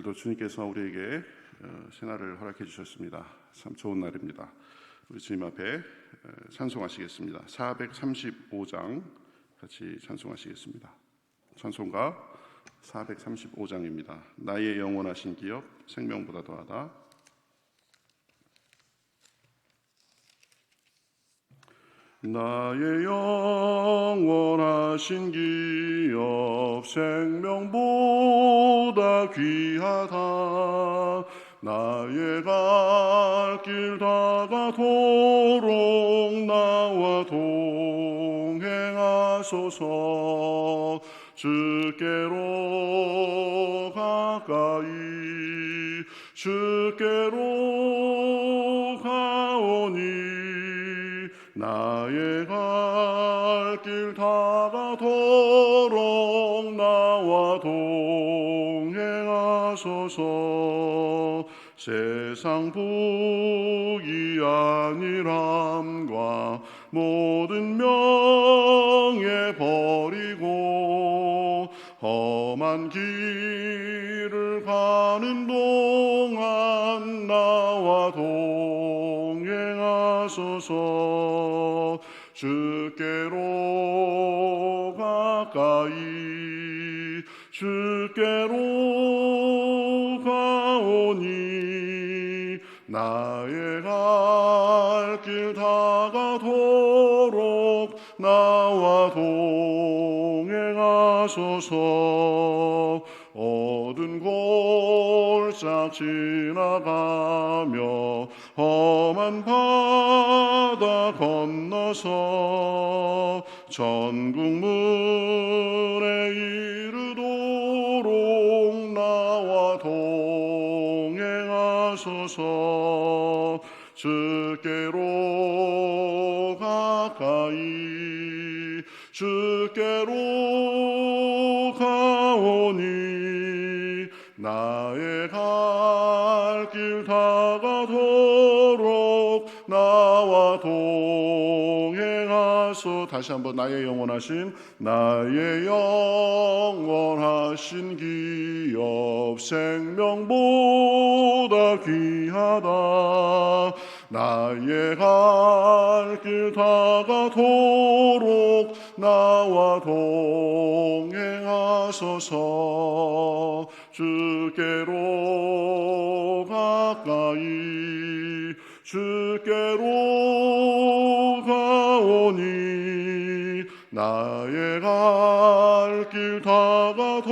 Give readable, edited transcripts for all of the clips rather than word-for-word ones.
오늘도 주님께서 우리에게 새날을 허락해 주셨습니다. 참 좋은 날입니다. 우리 주님 앞에 찬송하시겠습니다. 435장 같이 찬송하시겠습니다. 찬송가 435장입니다. 나의 영원하신 기업 생명보다 더하다. 나의 영원하신 기업 생명보다 귀하다. 나의 갈 길 다가도록 나와 동행하소서. 주께로 가까이 주께로 가오니 나의 갈 길 다가도록 나와 동행하소서. 세상 부귀 안일함과 모든 명예 버리고 험한 길을 가는 동안 나와 동행하소서. 주께로 가까이 주께로 가오니 나의 갈 길 다가도록 나와 동행하소서. 어두운 골짝 지나가며 험한 바다 건너서 천국문에 이르도록 나와 동행하소서. 주께로 가까이 주께로 가오니 나의 갈 길 다가도록 나와 동행하소. 다시 한번 나의 영원하신 기업 생명보다 귀하다. 나의 갈 길 다가도록 나와 동행하소서. 주께로 가까이 주께로 가오니 나의 갈 길 다가도록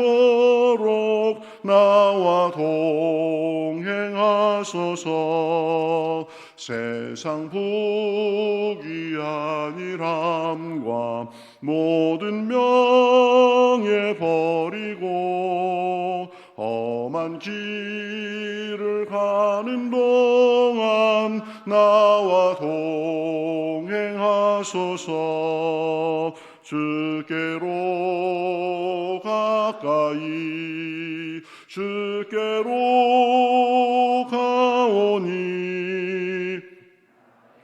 나와 동행하소서. 세상 부귀 안일함과 모든 명예 버리고 험한 길을 가는 동안 나와 동행하소서. 주께로 가까이 주께로 가오니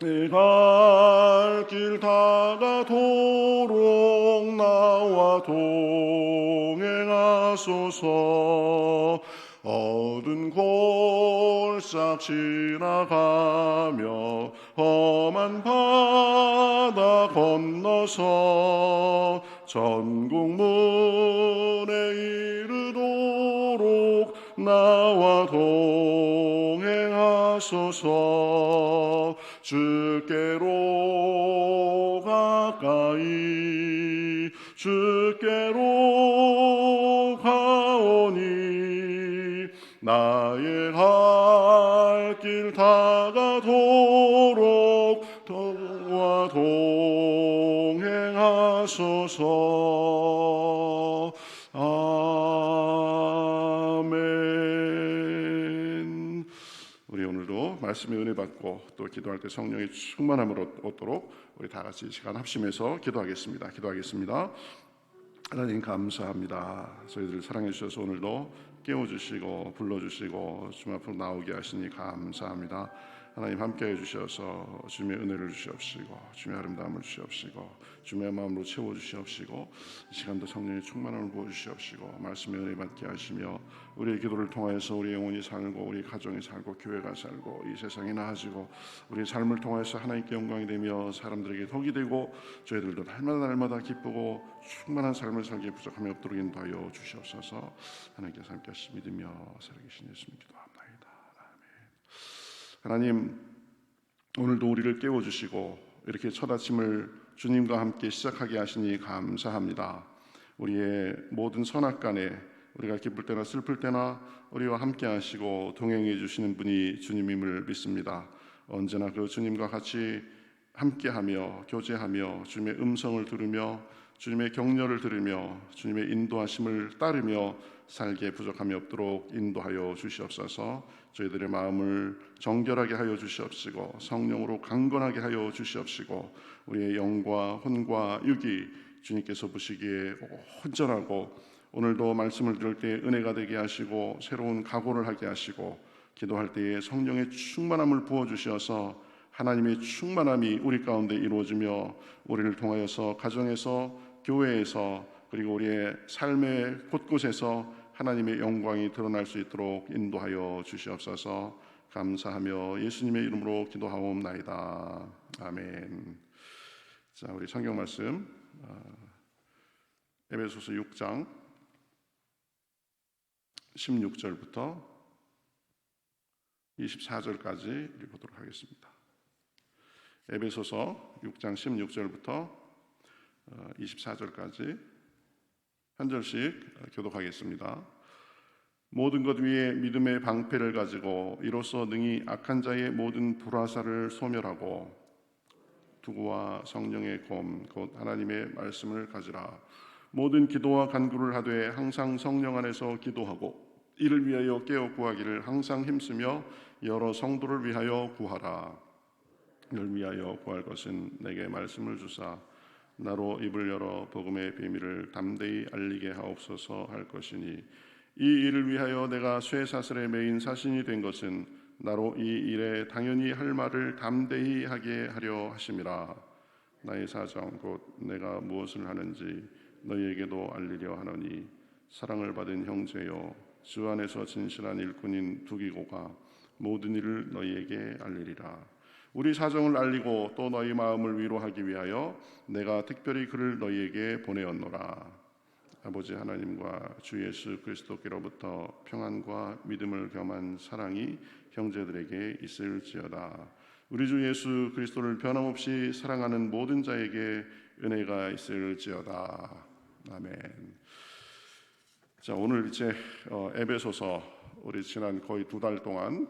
내 갈 길 다가도록 나와 동행하소서. 어두운 골짝 지나가며 험한 바다 건너서 천국문에 이르도록 나와 동행하소서. 주께로 가까이 주께로 가오니 나의 갈 길 다가도록 나와 동행하소서. 아멘. 우리 오늘도 말씀의 은혜 받고 또 기도할 때 성령의 충만함을 얻도록 우리 다 같이 시간 합심해서 기도하겠습니다. 하나님 감사합니다. 저희들을 사랑해 주셔서 오늘도 깨워주시고 불러주시고 주님 앞으로 나오게 하시니 감사합니다. 하나님 함께해 주셔서 주님의 은혜를 주시옵시고 주님의 아름다움을 주시옵시고 주님의 마음으로 채워주시옵시고 이 시간도 성령의 충만함을 부어주시옵시고 말씀의 은혜 받게 하시며 우리의 기도를 통하여서 우리 영혼이 살고 우리 가정이 살고 교회가 살고 이 세상이 나아지고 우리의 삶을 통하여서 하나님께 영광이 되며 사람들에게 덕이 되고 저희들도 날마다 기쁘고 충만한 삶을 살기에 부족함이 없도록 인도하여 주시옵소서. 하나님께서 함께 하시 믿으며 살아계신 예수님 기도합니다. 하나님, 오늘도 우리를 깨워주시고 이렇게 첫 아침을 주님과 함께 시작하게 하시니 감사합니다. 우리의 모든 선악간에 우리가 기쁠 때나 슬플 때나 우리와 함께 하시고 동행해 주시는 분이 주님임을 믿습니다. 언제나 그 주님과 같이 함께하며 교제하며 주님의 음성을 들으며 주님의 격려를 들으며 주님의 인도하심을 따르며 살기에 부족함이 없도록 인도하여 주시옵소서. 저희들의 마음을 정결하게 하여 주시옵시고 성령으로 강건하게 하여 주시옵시고 우리의 영과 혼과 육이 주님께서 보시기에 온전하고 오늘도 말씀을 들을 때 은혜가 되게 하시고 새로운 각오를 하게 하시고 기도할 때에 성령의 충만함을 부어주셔서 하나님의 충만함이 우리 가운데 이루어지며 우리를 통하여서 가정에서 교회에서 그리고 우리의 삶의 곳곳에서 하나님의 영광이 드러날 수 있도록 인도하여 주시옵소서. 감사하며 예수님의 이름으로 기도하옵나이다. 아멘. 자, 우리 성경 말씀 에베소서 6장 16절부터 24절까지 읽어보도록 하겠습니다. 에베소서 6장 16절부터 24절까지 한 절씩 교독하겠습니다. 모든 것 위에 믿음의 방패를 가지고 이로써 능히 악한 자의 모든 불화살을 소멸하고 두구와 성령의 검 곧 하나님의 말씀을 가지라. 모든 기도와 간구를 하되 항상 성령 안에서 기도하고 이를 위하여 깨어 구하기를 항상 힘쓰며 여러 성도를 위하여 구하라. 이를 위하여 구할 것은 내게 말씀을 주사 나로 입을 열어 복음의 비밀을 담대히 알리게 하옵소서 할 것이니 이 일을 위하여 내가 쇠사슬에 매인 사신이 된 것은 나로 이 일에 당연히 할 말을 담대히 하게 하려 하심이라. 나의 사정 곧 내가 무엇을 하는지 너희에게도 알리려 하노니 사랑을 받은 형제여 주 안에서 진실한 일꾼인 두기고가 모든 일을 너희에게 알리리라. 우리 사정을 알리고 또 너희 마음을 위로하기 위하여 내가 특별히 그를 너희에게 보내었노라. 아버지 하나님과 주 예수 그리스도께로부터 평안과 믿음을 겸한 사랑이 형제들에게 있을지어다. 우리 주 예수 그리스도를 변함없이 사랑하는 모든 자에게 은혜가 있을지어다. 아멘. 자, 오늘 이제 에베소서 우리 지난 거의 2달 동안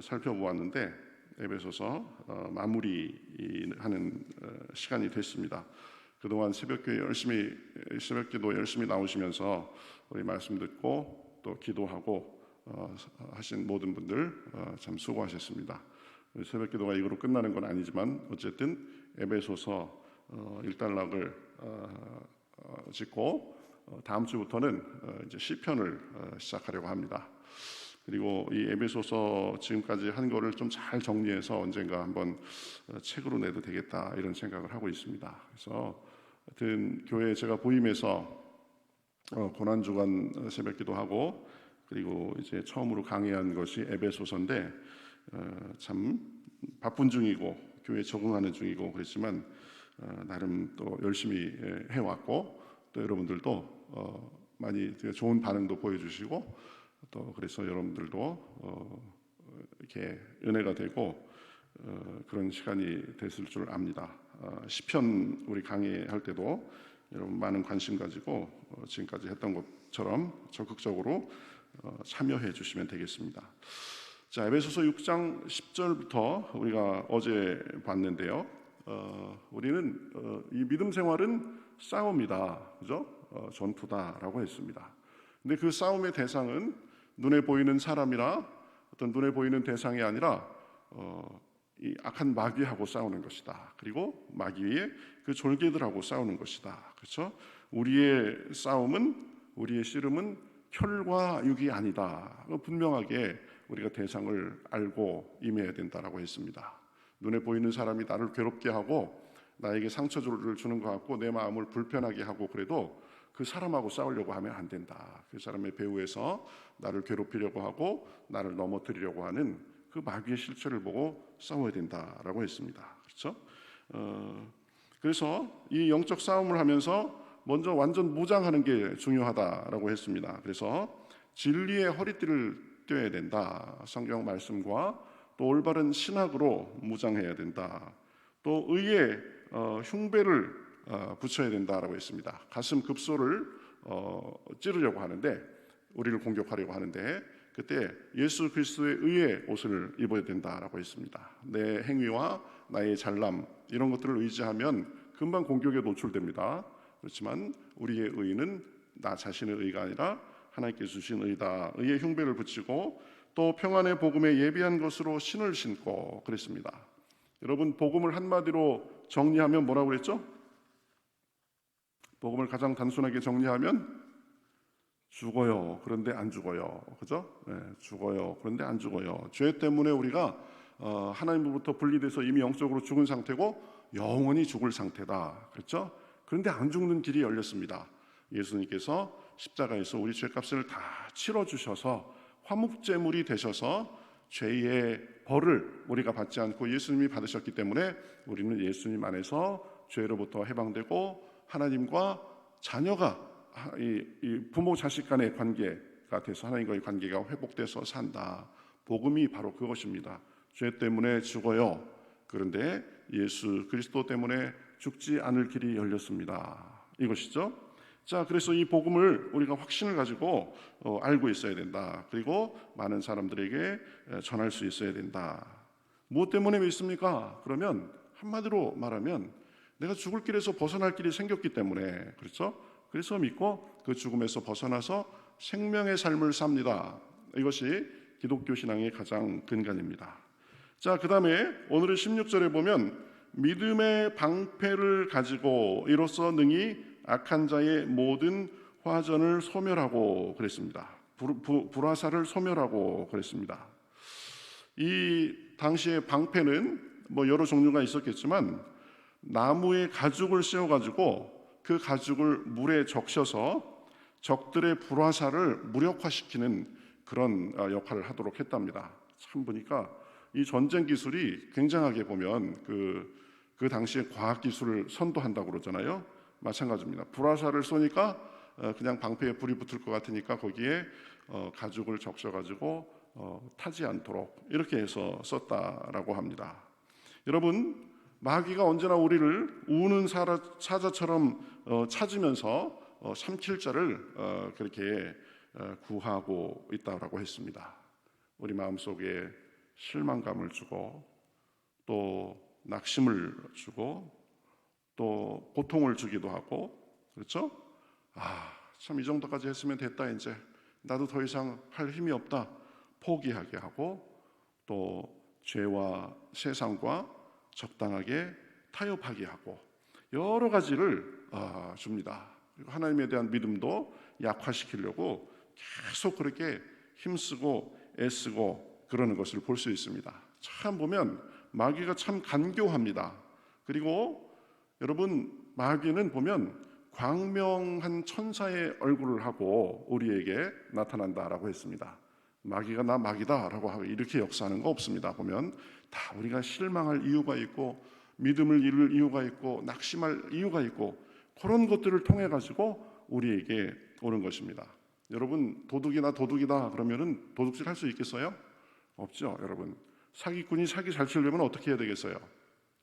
살펴보았는데 에베소서 마무리하는 시간이 됐습니다. 그동안 새벽기도 열심히 나오시면서 우리 말씀 듣고 또 기도하고 하신 모든 분들 참 수고하셨습니다. 새벽기도가 이거로 끝나는 건 아니지만 어쨌든 에베소서 1단락을 짓고 다음 주부터는 이제 시편을 시작하려고 합니다. 그리고 이 에베소서 지금까지 한 거를 좀 잘 정리해서 언젠가 한번 책으로 내도 되겠다 이런 생각을 하고 있습니다. 그래서 하여튼 교회에 제가 부임해서 고난주간 새벽기도 하고 그리고 이제 처음으로 강의한 것이 에베소서인데 참 바쁜 중이고 교회에 적응하는 중이고 그랬지만 나름 또 열심히 해왔고 또 여러분들도 많이 좋은 반응도 보여주시고 또 그래서 여러분들도 이렇게 은혜가 되고 그런 시간이 됐을 줄 압니다. 시편 우리 강의할 때도 여러분 많은 관심 가지고 지금까지 했던 것처럼 적극적으로 참여해 주시면 되겠습니다. 자, 에베소서 6장 10절부터 우리가 어제 봤는데요. 우리는 이 믿음 생활은 싸움이다, 그죠? 전투다라고 했습니다. 근데 그 싸움의 대상은 눈에 보이는 사람이나 어떤 눈에 보이는 대상이 아니라 이 악한 마귀하고 싸우는 것이다. 그리고 마귀의 그 졸개들하고 싸우는 것이다. 그렇죠? 우리의 싸움은 우리의 씨름은 혈과 육이 아니다. 분명하게 우리가 대상을 알고 임해야 된다라고 했습니다. 눈에 보이는 사람이 나를 괴롭게 하고 나에게 상처를 주는 것 같고 내 마음을 불편하게 하고 그래도 그 사람하고 싸우려고 하면 안 된다. 그 사람의 배후에서 나를 괴롭히려고 하고 나를 넘어뜨리려고 하는 그 마귀의 실체를 보고 싸워야 된다라고 했습니다. 그렇죠? 그래서 이 영적 싸움을 하면서 먼저 완전 무장하는 게 중요하다라고 했습니다. 그래서 진리의 허리띠를 떼어야 된다. 성경 말씀과 또 올바른 신학으로 무장해야 된다. 또 의의 흉배를 붙여야 된다라고 했습니다. 가슴 급소를 찌르려고 하는데 우리를 공격하려고 하는데 그때 예수 그리스도의 의의 옷을 입어야 된다라고 했습니다. 내 행위와 나의 잘남 이런 것들을 의지하면 금방 공격에 노출됩니다. 그렇지만 우리의 의는 나 자신의 의가 아니라 하나님께서 주신 의다. 의의 흉배를 붙이고 또 평안의 복음에 예비한 것으로 신을 신고 그랬습니다. 여러분 복음을 한마디로 정리하면 뭐라고 그랬죠? 복음을 가장 단순하게 정리하면 죽어요. 그런데 안 죽어요. 그죠? 네, 죽어요. 그런데 안 죽어요. 죄 때문에 우리가 하나님으로부터 분리돼서 이미 영적으로 죽은 상태고 영원히 죽을 상태다. 그렇죠? 그런데 안 죽는 길이 열렸습니다. 예수님께서 십자가에서 우리 죄값을 다 치러주셔서 화목제물이 되셔서 죄의 벌을 우리가 받지 않고 예수님이 받으셨기 때문에 우리는 예수님 안에서 죄로부터 해방되고 하나님과 자녀가 이 부모 자식 간의 관계가 돼서 하나님과의 관계가 회복돼서 산다. 복음이 바로 그것입니다. 죄 때문에 죽어요. 그런데 예수 그리스도 때문에 죽지 않을 길이 열렸습니다. 이것이죠. 자, 그래서 이 복음을 우리가 확신을 가지고 알고 있어야 된다. 그리고 많은 사람들에게 전할 수 있어야 된다. 무엇 때문에 믿습니까? 그러면 한마디로 말하면 내가 죽을 길에서 벗어날 길이 생겼기 때문에 그렇죠? 그래서 믿고 그 죽음에서 벗어나서 생명의 삶을 삽니다. 이것이 기독교 신앙의 가장 근간입니다. 자, 그 다음에 오늘의 16절에 보면 믿음의 방패를 가지고 이로써 능히 악한 자의 모든 화전을 소멸하고 그랬습니다. 불화살을 소멸하고 그랬습니다. 이 당시의 방패는 뭐 여러 종류가 있었겠지만 나무에 가죽을 씌워가지고 그 가죽을 물에 적셔서 적들의 불화살을 무력화시키는 그런 역할을 하도록 했답니다. 참 보니까 이 전쟁 기술이 굉장하게 보면 그 당시에 과학 기술을 선도한다고 그러잖아요. 마찬가지입니다. 불화살을 쏘니까 그냥 방패에 불이 붙을 것 같으니까 거기에 가죽을 적셔가지고 타지 않도록 이렇게 해서 썼다라고 합니다. 여러분 마귀가 언제나 우리를 우는 사자처럼 찾으면서 삼킬 자를 그렇게 구하고 있다고 했습니다. 우리 마음속에 실망감을 주고 또 낙심을 주고 또 고통을 주기도 하고 그렇죠? 참 이 정도까지 했으면 됐다 이제 나도 더 이상 할 힘이 없다 포기하게 하고 또 죄와 세상과 적당하게 타협하게 하고 여러 가지를 줍니다. 그리고 하나님에 대한 믿음도 약화시키려고 계속 그렇게 힘쓰고 애쓰고 그러는 것을 볼 수 있습니다. 참 보면 마귀가 참 간교합니다. 그리고 여러분 마귀는 보면 광명한 천사의 얼굴을 하고 우리에게 나타난다라고 했습니다. 마귀가 나 마귀다라고 하고 이렇게 역사하는 거 없습니다. 보면 다 우리가 실망할 이유가 있고 믿음을 잃을 이유가 있고 낙심할 이유가 있고 그런 것들을 통해 가지고 우리에게 오는 것입니다. 여러분 도둑이다 그러면은 도둑질 할 수 있겠어요? 없죠. 여러분 사기꾼이 사기 잘 치려면 어떻게 해야 되겠어요?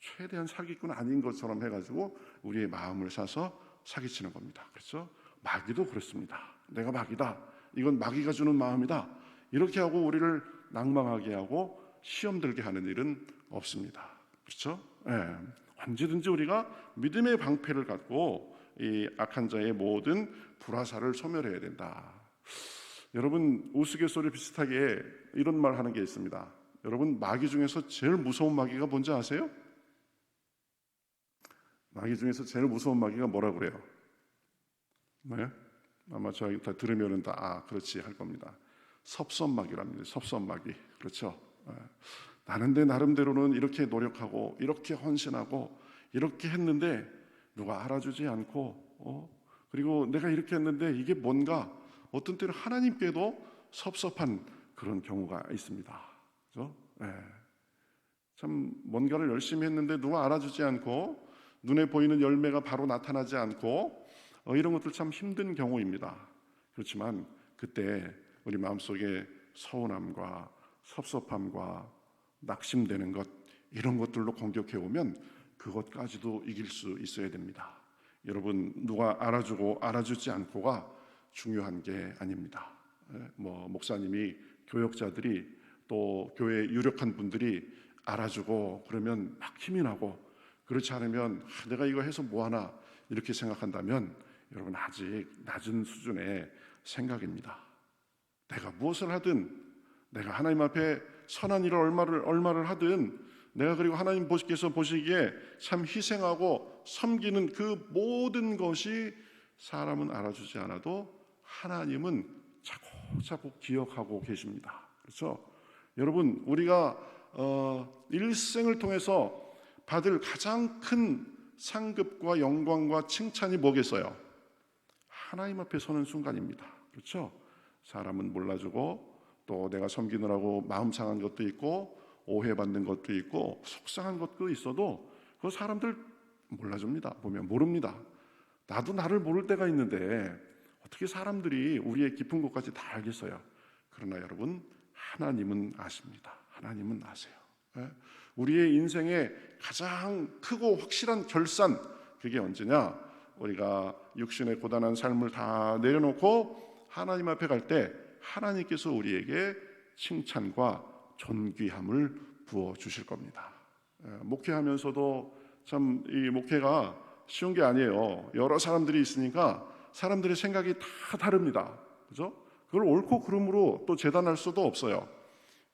최대한 사기꾼 아닌 것처럼 해가지고 우리의 마음을 사서 사기치는 겁니다. 그렇죠? 마귀도 그렇습니다. 내가 마귀다. 이건 마귀가 주는 마음이다. 이렇게 하고 우리를 낭망하게 하고 시험 들게 하는 일은 없습니다. 그렇죠? 네. 언제든지 우리가 믿음의 방패를 갖고 이 악한 자의 모든 불화살을 소멸해야 된다. 여러분 우스갯소리 비슷하게 이런 말 하는 게 있습니다. 여러분 마귀 중에서 제일 무서운 마귀가 뭔지 아세요? 마귀 중에서 제일 무서운 마귀가 뭐라고 그래요? 네? 아마 저희 다 들으면은 다 그렇지 할 겁니다. 섭섭마귀랍니다. 섭섭마귀. 그렇죠? 나는 내 나름대로는 이렇게 노력하고 이렇게 헌신하고 이렇게 했는데 누가 알아주지 않고 그리고 내가 이렇게 했는데 이게 뭔가 어떤 때는 하나님께도 섭섭한 그런 경우가 있습니다. 그렇죠? 참 뭔가를 열심히 했는데 누가 알아주지 않고 눈에 보이는 열매가 바로 나타나지 않고 이런 것들 참 힘든 경우입니다. 그렇지만 그때 우리 마음속에 서운함과 섭섭함과 낙심되는 것 이런 것들로 공격해 오면 그것까지도 이길 수 있어야 됩니다. 여러분 누가 알아주고 알아주지 않고가 중요한 게 아닙니다. 목사님이 교역자들이 또 교회 유력한 분들이 알아주고 그러면 막 힘이 나고 그렇지 않으면 내가 이거 해서 뭐하나 이렇게 생각한다면 여러분 아직 낮은 수준의 생각입니다. 내가 무엇을 하든 내가 하나님 앞에 선한 일을 얼마를 하든 내가 그리고 하나님께서 보시기에 참 희생하고 섬기는 그 모든 것이 사람은 알아주지 않아도 하나님은 자꾸 기억하고 계십니다. 그렇죠? 여러분 우리가 일생을 통해서 받을 가장 큰 상급과 영광과 칭찬이 뭐겠어요? 하나님 앞에 서는 순간입니다. 그렇죠? 사람은 몰라주고 또 내가 섬기느라고 마음 상한 것도 있고 오해받는 것도 있고 속상한 것도 있어도 그 사람들 몰라줍니다. 보면 모릅니다. 나도 나를 모를 때가 있는데 어떻게 사람들이 우리의 깊은 곳까지 다 알겠어요? 그러나 여러분 하나님은 아십니다. 하나님은 아세요. 우리의 인생의 가장 크고 확실한 결산 그게 언제냐? 우리가 육신의 고단한 삶을 다 내려놓고 하나님 앞에 갈 때 하나님께서 우리에게 칭찬과 존귀함을 부어 주실 겁니다. 목회하면서도 참 이 목회가 쉬운 게 아니에요. 여러 사람들이 있으니까 사람들의 생각이 다 다릅니다. 그죠? 그걸 옳고 그름으로 또 재단할 수도 없어요.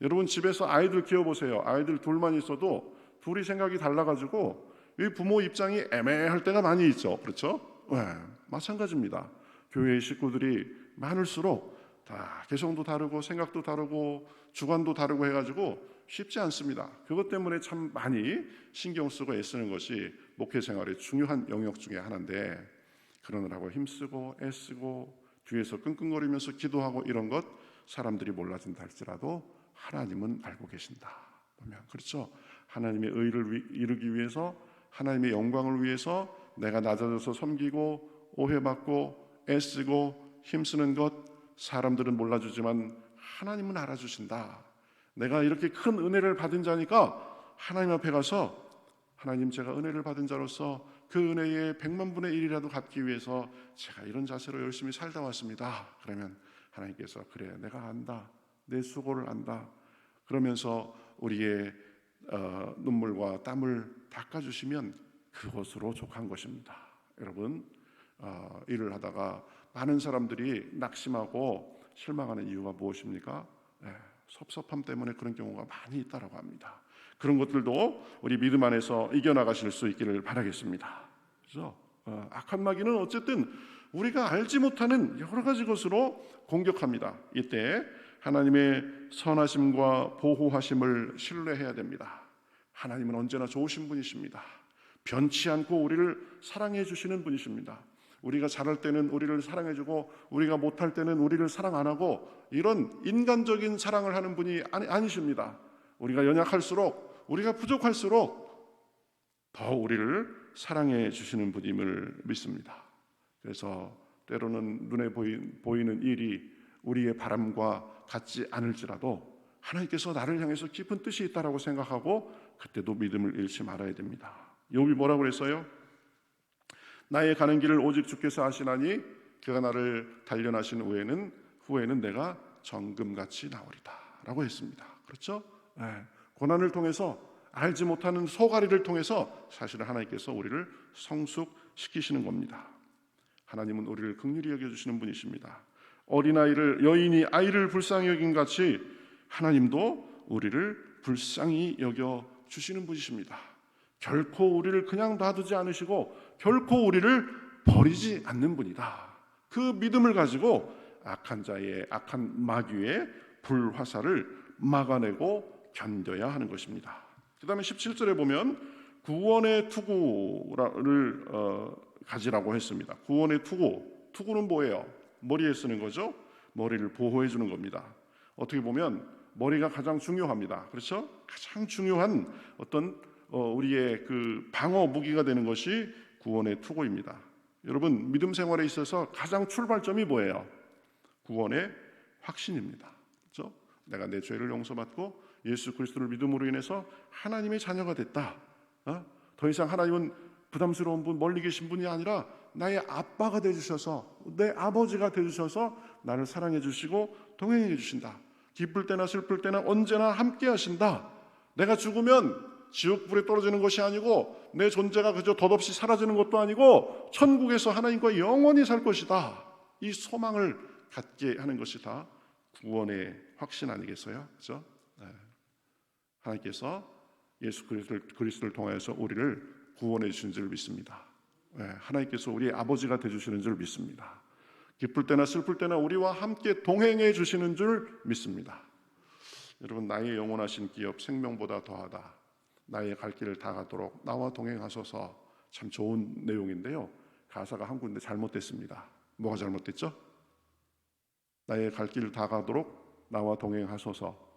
여러분 집에서 아이들 키워보세요. 아이들 둘만 있어도 둘이 생각이 달라가지고 이 부모 입장이 애매할 때가 많이 있죠. 그렇죠? 마찬가지입니다. 교회의 식구들이 많을수록 다 개성도 다르고 생각도 다르고 주관도 다르고 해가지고 쉽지 않습니다. 그것 때문에 참 많이 신경 쓰고 애쓰는 것이 목회 생활의 중요한 영역 중에 하나인데 그러느라고 힘쓰고 애쓰고 뒤에서 끙끙거리면서 기도하고 이런 것 사람들이 몰라준다 할지라도 하나님은 알고 계신다. 보면 그렇죠. 하나님의 의를 이루기 위해서 하나님의 영광을 위해서 내가 낮아져서 섬기고 오해받고 애쓰고 힘쓰는 것 사람들은 몰라주지만 하나님은 알아주신다. 내가 이렇게 큰 은혜를 받은 자니까 하나님 앞에 가서 하나님 제가 은혜를 받은 자로서 그 은혜의 100만 분의 1이라도 갖기 위해서 제가 이런 자세로 열심히 살다 왔습니다. 그러면 하나님께서 그래 내가 안다. 내 수고를 안다. 그러면서 우리의 눈물과 땀을 닦아주시면 그것으로 족한 것입니다. 여러분 일을 하다가 많은 사람들이 낙심하고 실망하는 이유가 무엇입니까? 섭섭함 때문에 그런 경우가 많이 있다고 합니다. 그런 것들도 우리 믿음 안에서 이겨나가실 수 있기를 바라겠습니다. 그래서 악한 마귀는 어쨌든 우리가 알지 못하는 여러 가지 것으로 공격합니다. 이때 하나님의 선하심과 보호하심을 신뢰해야 됩니다. 하나님은 언제나 좋으신 분이십니다. 변치 않고 우리를 사랑해 주시는 분이십니다. 우리가 잘할 때는 우리를 사랑해 주고 우리가 못할 때는 우리를 사랑 안 하고 이런 인간적인 사랑을 하는 분이 아니십니다. 우리가 연약할수록 우리가 부족할수록 더 우리를 사랑해 주시는 분임을 믿습니다. 그래서 때로는 눈에 보이는 일이 우리의 바람과 같지 않을지라도 하나님께서 나를 향해서 깊은 뜻이 있다라고 생각하고 그때도 믿음을 잃지 말아야 됩니다. 욥이 뭐라고 그랬어요? 나의 가는 길을 오직 주께서 아시나니 그가 나를 단련하신 후에는 내가 정금같이 나오리다 라고 했습니다. 그렇죠? 고난을 통해서 알지 못하는 소가리를 통해서 사실은 하나님께서 우리를 성숙시키시는 겁니다. 하나님은 우리를 긍휼히 여겨주시는 분이십니다. 어린아이를 여인이 아이를 불쌍히 여긴 같이 하나님도 우리를 불쌍히 여겨주시는 분이십니다. 결코 우리를 그냥 놔두지 않으시고 결코 우리를 버리지 않는 분이다. 그 믿음을 가지고 악한 자의 악한 마귀의 불화살을 막아내고 견뎌야 하는 것입니다. 그 다음에 17절에 보면 구원의 투구를 가지라고 했습니다. 구원의 투구는 뭐예요? 머리에 쓰는 거죠. 머리를 보호해 주는 겁니다. 어떻게 보면 머리가 가장 중요합니다. 그렇죠? 가장 중요한 어떤 우리의 그 방어 무기가 되는 것이 구원의 투구입니다. 여러분, 믿음 생활에 있어서 가장 출발점이 뭐예요? 구원의 확신입니다. 그렇죠? 내가 내 죄를 용서받고 예수 그리스도를 믿음으로 인해서 하나님의 자녀가 됐다. 더 이상 하나님은 부담스러운 분, 멀리 계신 분이 아니라 나의 아빠가 되주셔서, 내 아버지가 되주셔서 나를 사랑해 주시고 동행해 주신다. 기쁠 때나 슬플 때나 언제나 함께 하신다. 내가 죽으면 지옥불에 떨어지는 것이 아니고 내 존재가 그저 덧없이 사라지는 것도 아니고 천국에서 하나님과 영원히 살 것이다. 이 소망을 갖게 하는 것이 다 구원의 확신 아니겠어요? 그렇죠? 네. 하나님께서 예수 그리스도를 통하여서 우리를 구원해 주신 줄 믿습니다. 네. 하나님께서 우리의 아버지가 되주시는 줄 믿습니다. 기쁠 때나 슬플 때나 우리와 함께 동행해 주시는 줄 믿습니다. 여러분, 나의 영원하신 기업 생명보다 더하다. 나의 갈 길을 다 가도록 나와 동행하소서. 참 좋은 내용인데요. 가사가 한 군데 잘못됐습니다. 뭐가 잘못됐죠? 나의 갈 길을 다 가도록 나와 동행하소서.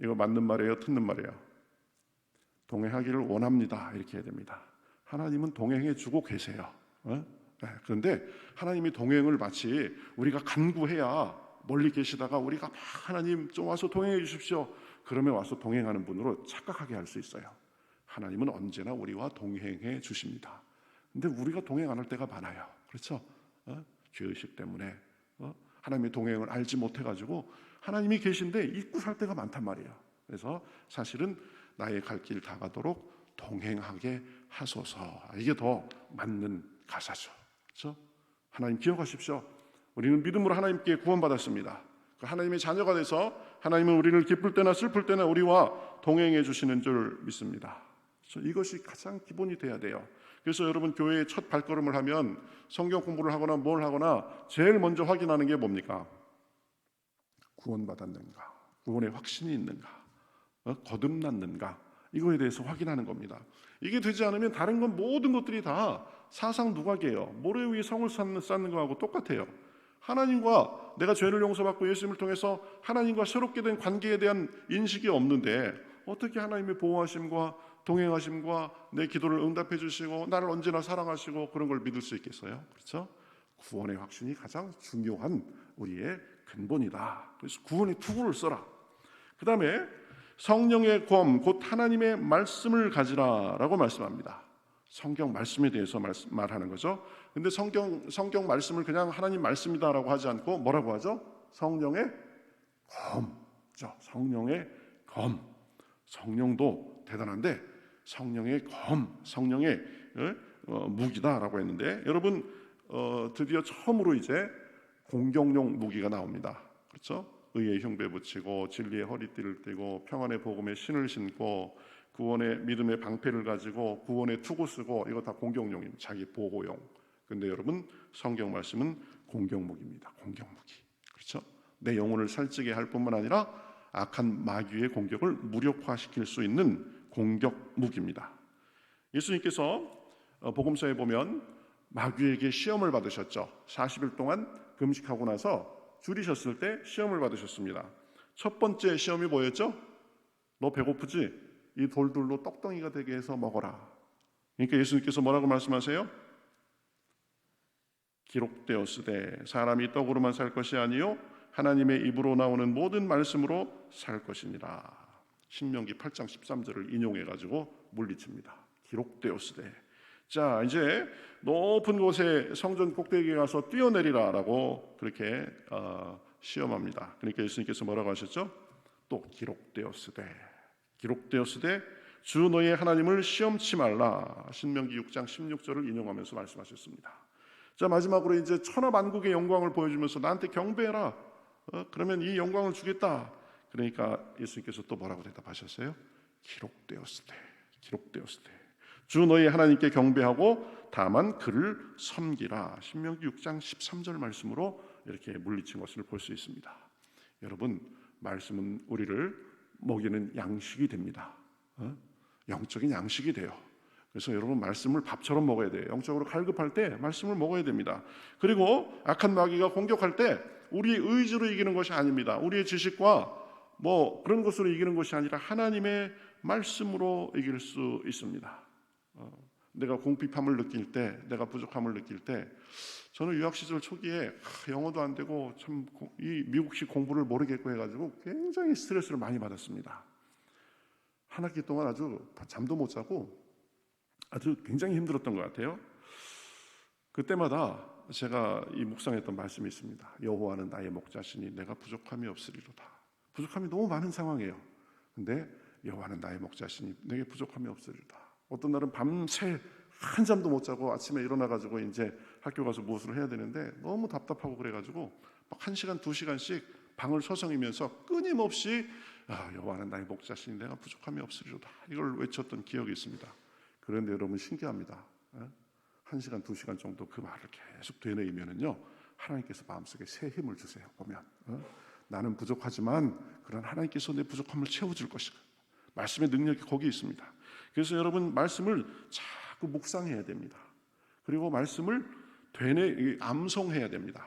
이거 맞는 말이에요? 틀린 말이에요? 동행하기를 원합니다. 이렇게 해야 됩니다. 하나님은 동행해 주고 계세요. 네, 그런데 하나님이 동행을 마치 우리가 간구해야 멀리 계시다가 우리가 막 하나님 좀 와서 동행해 주십시오. 그러면 와서 동행하는 분으로 착각하게 할 수 있어요. 하나님은 언제나 우리와 동행해 주십니다. 근데 우리가 동행 안 할 때가 많아요. 그렇죠? 죄의식 때문에 하나님의 동행을 알지 못해가지고 하나님이 계신데 잊고 살 때가 많단 말이에요. 그래서 사실은 나의 갈 길 다 가도록 동행하게 하소서. 이게 더 맞는 가사죠. 그렇죠? 하나님 기억하십시오. 우리는 믿음으로 하나님께 구원받았습니다. 하나님의 자녀가 돼서 하나님은 우리를 기쁠 때나 슬플 때나 우리와 동행해 주시는 줄 믿습니다. 그래서 이것이 가장 기본이 돼야 돼요. 그래서 여러분, 교회에 첫 발걸음을 하면 성경 공부를 하거나 뭘 하거나 제일 먼저 확인하는 게 뭡니까? 구원받았는가? 구원의 확신이 있는가? 거듭났는가? 이거에 대해서 확인하는 겁니다. 이게 되지 않으면 다른 건 모든 것들이 다 사상 누각이에요. 모래 위에 성을 쌓는 거하고 똑같아요. 하나님과 내가 죄를 용서받고 예수님을 통해서 하나님과 새롭게 된 관계에 대한 인식이 없는데 어떻게 하나님의 보호하심과 동행하심과 내 기도를 응답해 주시고 나를 언제나 사랑하시고 그런 걸 믿을 수 있겠어요? 그렇죠? 구원의 확신이 가장 중요한 우리의 근본이다. 그래서 구원의 투구를 써라. 그 다음에 성령의 검, 곧 하나님의 말씀을 가지라라고 말씀합니다. 성경 말씀에 대해서 말하는 거죠. 근데 성경 말씀을 그냥 하나님 말씀이다라고 하지 않고 뭐라고 하죠? 성령의 검죠. 성령의 검. 성령도 대단한데 성령의 검, 성령의 무기다라고 했는데 여러분, 드디어 처음으로 이제 공격용 무기가 나옵니다. 그렇죠? 의의 흉배 붙이고 진리의 허리띠를 띠고 평안의 복음에 신을 신고 구원의 믿음의 방패를 가지고 구원의 투구 쓰고 이거 다 공격용입니다. 자기 보호용. 근데 여러분, 성경 말씀은 공격무기입니다. 공격무기. 그렇죠? 내 영혼을 살찌게 할 뿐만 아니라 악한 마귀의 공격을 무력화시킬 수 있는 공격무기입니다. 예수님께서 복음서에 보면 마귀에게 시험을 받으셨죠. 40일 동안 금식하고 나서 줄이셨을 때 시험을 받으셨습니다. 첫 번째 시험이 뭐였죠? 너 배고프지? 이 돌들로 떡덩이가 되게 해서 먹어라. 그러니까 예수님께서 뭐라고 말씀하세요? 기록되었으되 사람이 떡으로만 살 것이 아니요 하나님의 입으로 나오는 모든 말씀으로 살 것이니라. 신명기 8장 13절을 인용해가지고 물리칩니다. 기록되었으되. 자, 이제 높은 곳에 성전 꼭대기에 가서 뛰어내리라라고 그렇게 시험합니다. 그러니까 예수님께서 뭐라고 하셨죠? 또 기록되었으되 주 너의 하나님을 시험치 말라. 신명기 6장 16절을 인용하면서 말씀하셨습니다. 자, 마지막으로 이제 천하만국의 영광을 보여주면서 나한테 경배해라. 그러면 이 영광을 주겠다. 그러니까 예수님께서 또 뭐라고 대답하셨어요? 기록되었으되 주 너희 하나님께 경배하고 다만 그를 섬기라. 신명기 6장 13절 말씀으로 이렇게 물리친 것을 볼 수 있습니다. 여러분, 말씀은 우리를 먹이는 양식이 됩니다. 영적인 양식이 돼요. 그래서 여러분, 말씀을 밥처럼 먹어야 돼요. 영적으로 갈급할 때 말씀을 먹어야 됩니다. 그리고 악한 마귀가 공격할 때 우리의 의지로 이기는 것이 아닙니다. 우리의 지식과 뭐 그런 것으로 이기는 것이 아니라 하나님의 말씀으로 이길 수 있습니다. 내가 궁핍함을 느낄 때, 내가 부족함을 느낄 때, 저는 유학 시절 초기에 영어도 안 되고 참 이 미국식 공부를 모르겠고 해가지고 굉장히 스트레스를 많이 받았습니다. 한 학기 동안 아주 잠도 못 자고 아주 굉장히 힘들었던 것 같아요. 그때마다 제가 이 묵상했던 말씀이 있습니다. 여호와는 나의 목자시니 내가 부족함이 없으리로다. 부족함이 너무 많은 상황이에요. 근데 여호와는 나의 목자시니 내게 부족함이 없으리로다. 어떤 날은 밤새 한 잠도 못 자고 아침에 일어나가지고 이제 학교 가서 무엇을 해야 되는데 너무 답답하고 그래가지고 막 1시간, 2시간씩 방을 서성이면서 끊임없이 여호와는 나의 목자시니 내가 부족함이 없으리로다. 이걸 외쳤던 기억이 있습니다. 그런데 여러분, 신기합니다. 1시간, 2시간 정도 그 말을 계속 되뇌이면은요, 하나님께서 마음속에 새 힘을 주세요. 보면 나는 부족하지만 그런 하나님께서 내 부족함을 채워줄 것이다. 말씀의 능력이 거기 있습니다. 그래서 여러분, 말씀을 자꾸 묵상해야 됩니다. 그리고 말씀을 암송해야 됩니다.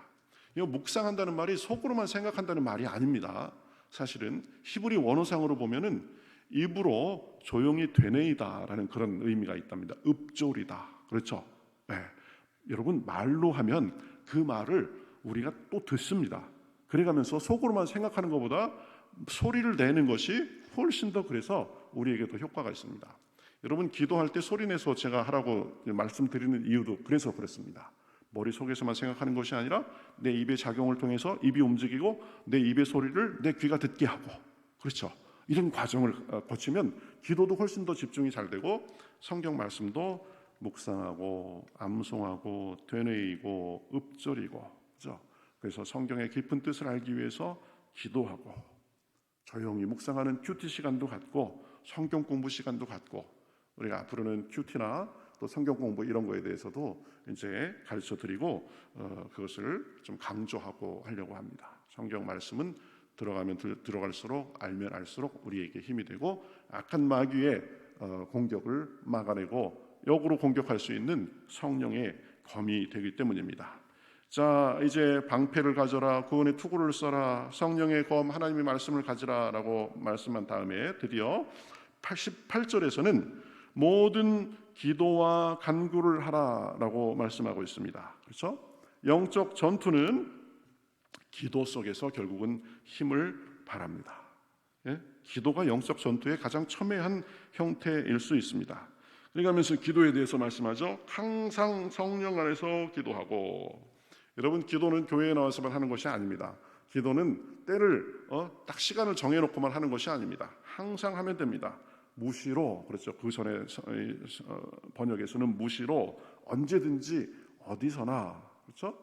이거 묵상한다는 말이 속으로만 생각한다는 말이 아닙니다. 사실은 히브리 원어상으로 보면은 입으로 조용히 되뇌이다라는 그런 의미가 있답니다. 읍조리다. 그렇죠? 네. 여러분, 말로 하면 그 말을 우리가 또 듣습니다. 그래가면서 속으로만 생각하는 것보다 소리를 내는 것이 훨씬 더 그래서 우리에게 더 효과가 있습니다. 여러분, 기도할 때 소리 내서 제가 하라고 말씀드리는 이유도 그래서 그렇습니다. 머릿속에서만 생각하는 것이 아니라 내 입의 작용을 통해서 입이 움직이고 내 입의 소리를 내 귀가 듣게 하고, 그렇죠? 이런 과정을 거치면 기도도 훨씬 더 집중이 잘 되고 성경 말씀도 묵상하고 암송하고 되뇌이고 읊조리고, 그렇죠? 그래서 성경의 깊은 뜻을 알기 위해서 기도하고 조용히 묵상하는 큐티 시간도 갖고 성경 공부 시간도 갖고, 우리가 앞으로는 큐티나 또 성경 공부 이런 거에 대해서도 이제 가르쳐 드리고 그것을 좀 강조하고 하려고 합니다. 성경 말씀은 들어가면 들어갈수록, 알면 알수록 우리에게 힘이 되고 악한 마귀의 공격을 막아내고 역으로 공격할 수 있는 성령의 검이 되기 때문입니다. 자, 이제 방패를 가져라, 구원의 투구를 써라, 성령의 검 하나님의 말씀을 가지라라고 말씀한 다음에 드디어 88절에서는 모든 기도와 간구를 하라라고 말씀하고 있습니다. 그렇죠? 영적 전투는 기도 속에서 결국은 힘을 발합니다. 예? 기도가 영적 전투의 가장 첨예한 형태일 수 있습니다. 그러면서 기도에 대해서 말씀하죠. 항상 성령 안에서 기도하고. 여러분, 기도는 교회에 나와서만 하는 것이 아닙니다. 기도는 때를 딱 시간을 정해놓고만 하는 것이 아닙니다. 항상 하면 됩니다. 무시로, 그렇죠? 그 전에 번역에서는 무시로 언제든지 어디서나, 그렇죠?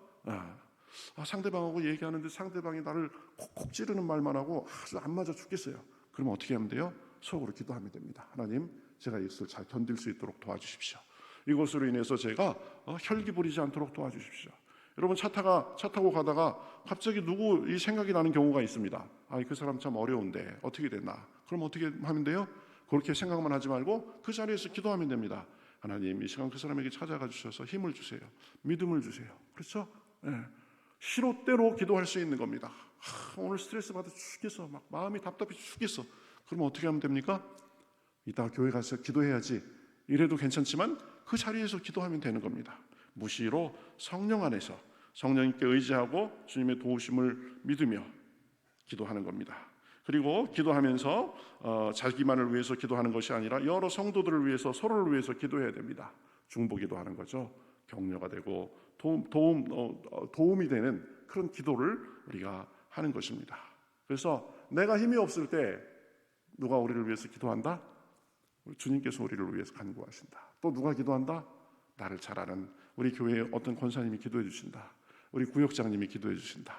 상대방하고 얘기하는데 상대방이 나를 콕콕 찌르는 말만 하고 아주 안 맞아 죽겠어요. 그러면 어떻게 하면 돼요? 속으로 기도하면 됩니다. 하나님, 제가 이것을 잘 견딜 수 있도록 도와주십시오. 이것으로 인해서 제가 혈기 부리지 않도록 도와주십시오. 여러분, 차 타고 가다가 갑자기 누구 이 생각이 나는 경우가 있습니다. 그 사람 참 어려운데 어떻게 됐나? 그럼 어떻게 하면 돼요? 그렇게 생각만 하지 말고 그 자리에서 기도하면 됩니다. 하나님, 이 시간 그 사람에게 찾아가 주셔서 힘을 주세요. 믿음을 주세요. 그렇죠? 네. 시로때로 기도할 수 있는 겁니다. 오늘 스트레스 받아 죽겠어. 막 마음이 답답해 죽겠어. 그러면 어떻게 하면 됩니까? 이따가 교회 가서 기도해야지. 이래도 괜찮지만 그 자리에서 기도하면 되는 겁니다. 무시로 성령 안에서 성령님께 의지하고 주님의 도우심을 믿으며 기도하는 겁니다. 그리고 기도하면서 자기만을 위해서 기도하는 것이 아니라 여러 성도들을 위해서, 서로를 위해서 기도해야 됩니다. 중보기도하는 거죠. 격려가 되고 도움이 되는 그런 기도를 우리가 하는 것입니다. 그래서 내가 힘이 없을 때 누가 우리를 위해서 기도한다? 주님께서 우리를 위해서 간구하신다. 또 누가 기도한다? 나를 잘 아는 우리 교회의 어떤 권사님이 기도해 주신다. 우리 구역장님이 기도해 주신다.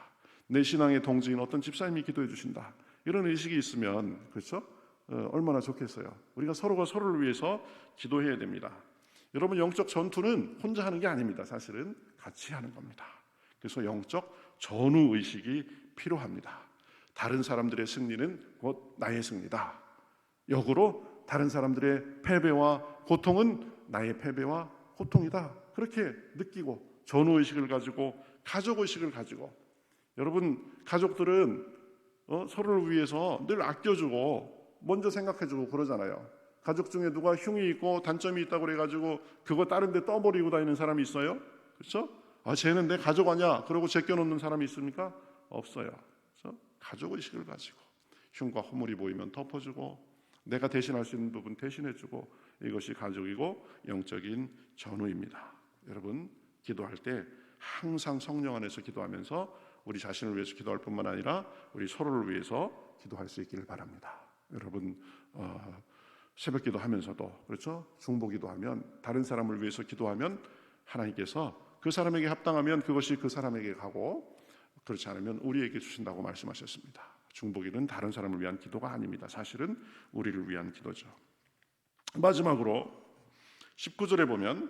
내 신앙의 동지인 어떤 집사님이 기도해 주신다. 이런 의식이 있으면, 그렇죠? 얼마나 좋겠어요. 우리가 서로가 서로를 위해서 기도해야 됩니다. 여러분, 영적 전투는 혼자 하는 게 아닙니다. 사실은 같이 하는 겁니다. 그래서 영적 전후 의식이 필요합니다. 다른 사람들의 승리는 곧 나의 승리다. 역으로 다른 사람들의 패배와 고통은 나의 패배와 고통이다. 그렇게 느끼고 전후 의식을 가지고 가족 의식을 가지고, 여러분, 가족들은 서로를 위해서 늘 아껴주고 먼저 생각해주고 그러잖아요. 가족 중에 누가 흉이 있고 단점이 있다고 그래가지고 그거 다른 데 떠버리고 다니는 사람이 있어요? 그렇죠? 쟤는 내 가족 아니야 그러고 제껴놓는 사람이 있습니까? 없어요. 그래서 가족 의식을 가지고 흉과 허물이 보이면 덮어주고 내가 대신할 수 있는 부분 대신해주고, 이것이 가족이고 영적인 전후입니다. 여러분, 기도할 때 항상 성령 안에서 기도하면서 우리 자신을 위해서 기도할 뿐만 아니라 우리 서로를 위해서 기도할 수 있기를 바랍니다. 여러분, 새벽 기도하면서도 그렇죠? 중보 기도하면, 다른 사람을 위해서 기도하면 하나님께서 그 사람에게 합당하면 그것이 그 사람에게 가고, 그렇지 않으면 우리에게 주신다고 말씀하셨습니다. 중보기는 다른 사람을 위한 기도가 아닙니다. 사실은 우리를 위한 기도죠. 마지막으로 19절에 보면,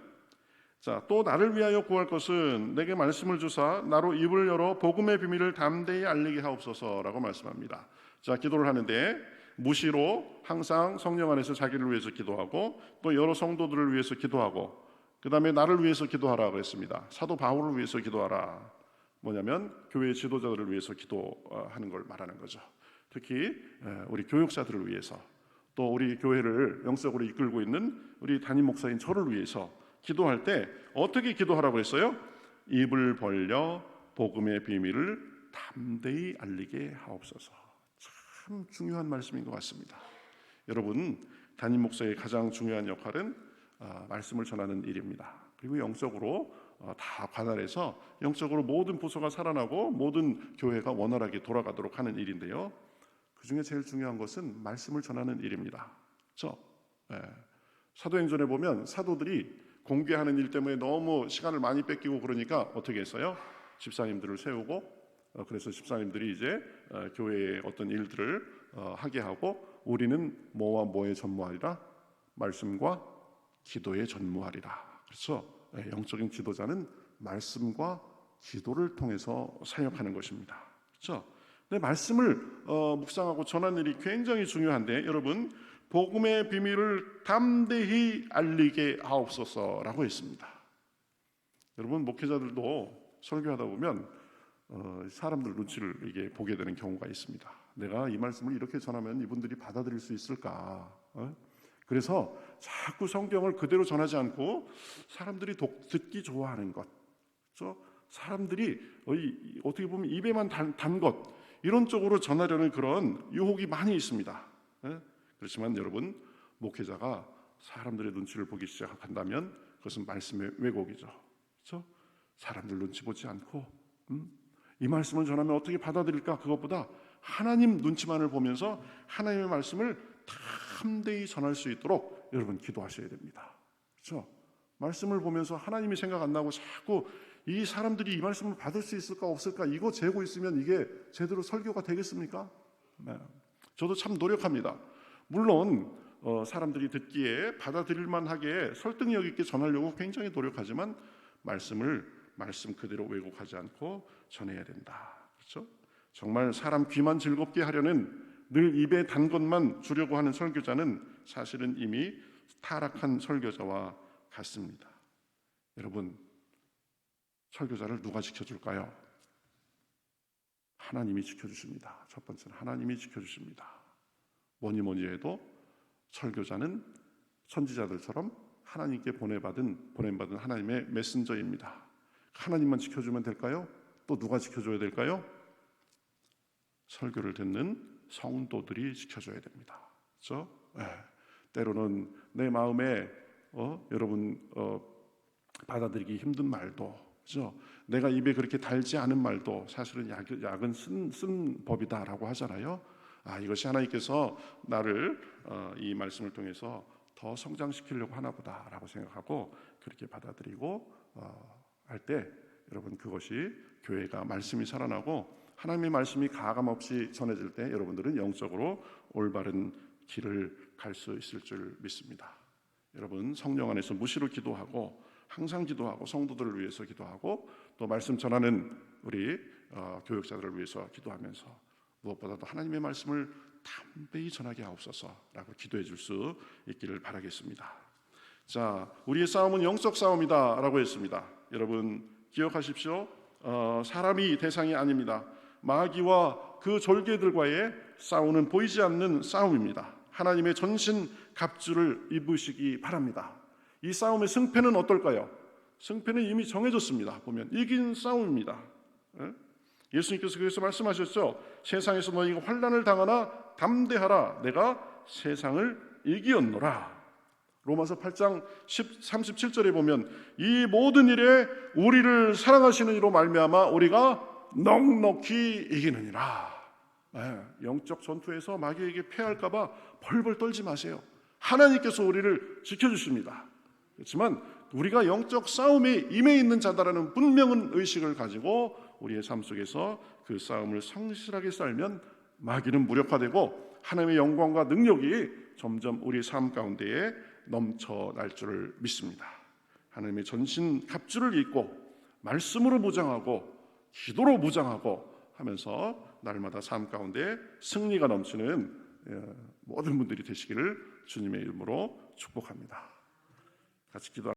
자, 또 나를 위하여 구할 것은 내게 말씀을 주사 나로 입을 열어 복음의 비밀을 담대히 알리게 하옵소서라고 말씀합니다. 자, 기도를 하는데 무시로 항상 성령 안에서 자기를 위해서 기도하고 또 여러 성도들을 위해서 기도하고, 그 다음에 나를 위해서 기도하라고 했습니다. 사도 바울을 위해서 기도하라. 뭐냐면 교회 지도자들을 위해서 기도하는 걸 말하는 거죠. 특히 우리 교육자들을 위해서, 또 우리 교회를 영적으로 이끌고 있는 우리 담임 목사인 저를 위해서 기도할 때 어떻게 기도하라고 했어요? 입을 벌려 복음의 비밀을 담대히 알리게 하옵소서. 참 중요한 말씀인 것 같습니다. 여러분, 담임 목사의 가장 중요한 역할은 말씀을 전하는 일입니다. 그리고 영적으로 다 관할해서 영적으로 모든 부서가 살아나고 모든 교회가 원활하게 돌아가도록 하는 일인데요, 그 중에 제일 중요한 것은 말씀을 전하는 일입니다. 그렇죠? 사도행전에 보면 사도들이 공개하는 일 때문에 너무 시간을 많이 뺏기고 그러니까 어떻게 했어요? 집사님들을 세우고, 그래서 집사님들이 이제 교회의 어떤 일들을 하게 하고, 우리는 뭐와 뭐에 전무하리라? 말씀과 기도에 전무하리라. 그렇죠? 영적인 지도자는 말씀과 기도를 통해서 사역하는 것입니다. 그렇죠? 근데 말씀을 묵상하고 전하는 일이 굉장히 중요한데, 여러분, 복음의 비밀을 담대히 알리게 하옵소서라고 했습니다. 여러분, 목회자들도 설교하다 보면 사람들 눈치를 이게 보게 되는 경우가 있습니다. 내가 이 말씀을 이렇게 전하면 이분들이 받아들일 수 있을까? 그래서 자꾸 성경을 그대로 전하지 않고 사람들이 듣기 좋아하는 것, 그렇죠? 사람들이 어떻게 보면 입에만 단 것, 이런 쪽으로 전하려는 그런 유혹이 많이 있습니다. 그렇지만 여러분, 목회자가 사람들의 눈치를 보기 시작한다면 그것은 말씀의 왜곡이죠. 그렇죠? 사람들 눈치 보지 않고 이 말씀을 전하면 어떻게 받아들일까? 그것보다 하나님 눈치만을 보면서 하나님의 말씀을 담대히 전할 수 있도록 여러분 기도하셔야 됩니다. 그렇죠? 말씀을 보면서 하나님이 생각 안 나고 자꾸 이 사람들이 이 말씀을 받을 수 있을까 없을까 이거 재고 있으면 이게 제대로 설교가 되겠습니까? 네. 저도 참 노력합니다. 물론 사람들이 듣기에 받아들일 만하게 설득력 있게 전하려고 굉장히 노력하지만 말씀 그대로 왜곡하지 않고 전해야 된다. 그렇죠? 정말 사람 귀만 즐겁게 하려는, 늘 입에 단 것만 주려고 하는 설교자는 사실은 이미 타락한 설교자와 같습니다. 여러분, 설교자를 누가 지켜줄까요? 하나님이 지켜주십니다. 첫 번째는 하나님이 지켜주십니다. 뭐니 해도 설교자는 선지자들처럼 하나님께 보냄받은 하나님의 메신저입니다. 하나님만 지켜주면 될까요? 또 누가 지켜줘야 될까요? 설교를 듣는 성도들이 지켜줘야 됩니다. 그렇죠? 때로는 내 마음에 여러분 받아들이기 힘든 말도, 그렇죠? 내가 입에 그렇게 달지 않은 말도 사실은 약은 쓴 법이다라고 하잖아요. 이것이 하나님께서 나를 이 말씀을 통해서 더 성장시키려고 하나보다라고 생각하고 그렇게 받아들이고 할 때, 여러분, 그것이 교회가 말씀이 살아나고 하나님의 말씀이 가감 없이 전해질 때 여러분들은 영적으로 올바른 길을 갈 수 있을 줄 믿습니다. 여러분, 성령 안에서 무시로 기도하고 항상 기도하고 성도들을 위해서 기도하고 또 말씀 전하는 우리 교육자들을 위해서 기도하면서 무엇보다도 하나님의 말씀을 담대히 전하게 하옵소서라고 기도해 줄 수 있기를 바라겠습니다. 자, 우리의 싸움은 영적 싸움이다라고 했습니다. 여러분 기억하십시오. 사람이 대상이 아닙니다. 마귀와 그 졸개들과의 싸우는 보이지 않는 싸움입니다. 하나님의 전신 갑주를 입으시기 바랍니다. 이 싸움의 승패는 어떨까요? 승패는 이미 정해졌습니다. 보면 이긴 싸움입니다. 예수님께서 그래서 말씀하셨죠. 세상에서 너희가 환난을 당하나 담대하라. 내가 세상을 이기었노라. 로마서 8장 37절에 보면 이 모든 일에 우리를 사랑하시는 이로 말미암아 우리가 넉넉히 이기느니라. 영적 전투에서 마귀에게 패할까 봐 벌벌 떨지 마세요. 하나님께서 우리를 지켜주십니다. 그렇지만 우리가 영적 싸움에 임해 있는 자다라는 분명한 의식을 가지고 우리의 삶 속에서 그 싸움을 성실하게 싸우면 마귀는 무력화되고 하나님의 영광과 능력이 점점 우리의 삶 가운데에 넘쳐날 줄을 믿습니다. 하나님의 전신 갑주를 입고 말씀으로 무장하고 기도로 무장하고 하면서 날마다 삶 가운데 승리가 넘치는 모든 분들이 되시기를 주님의 이름으로 축복합니다. 같이 기도.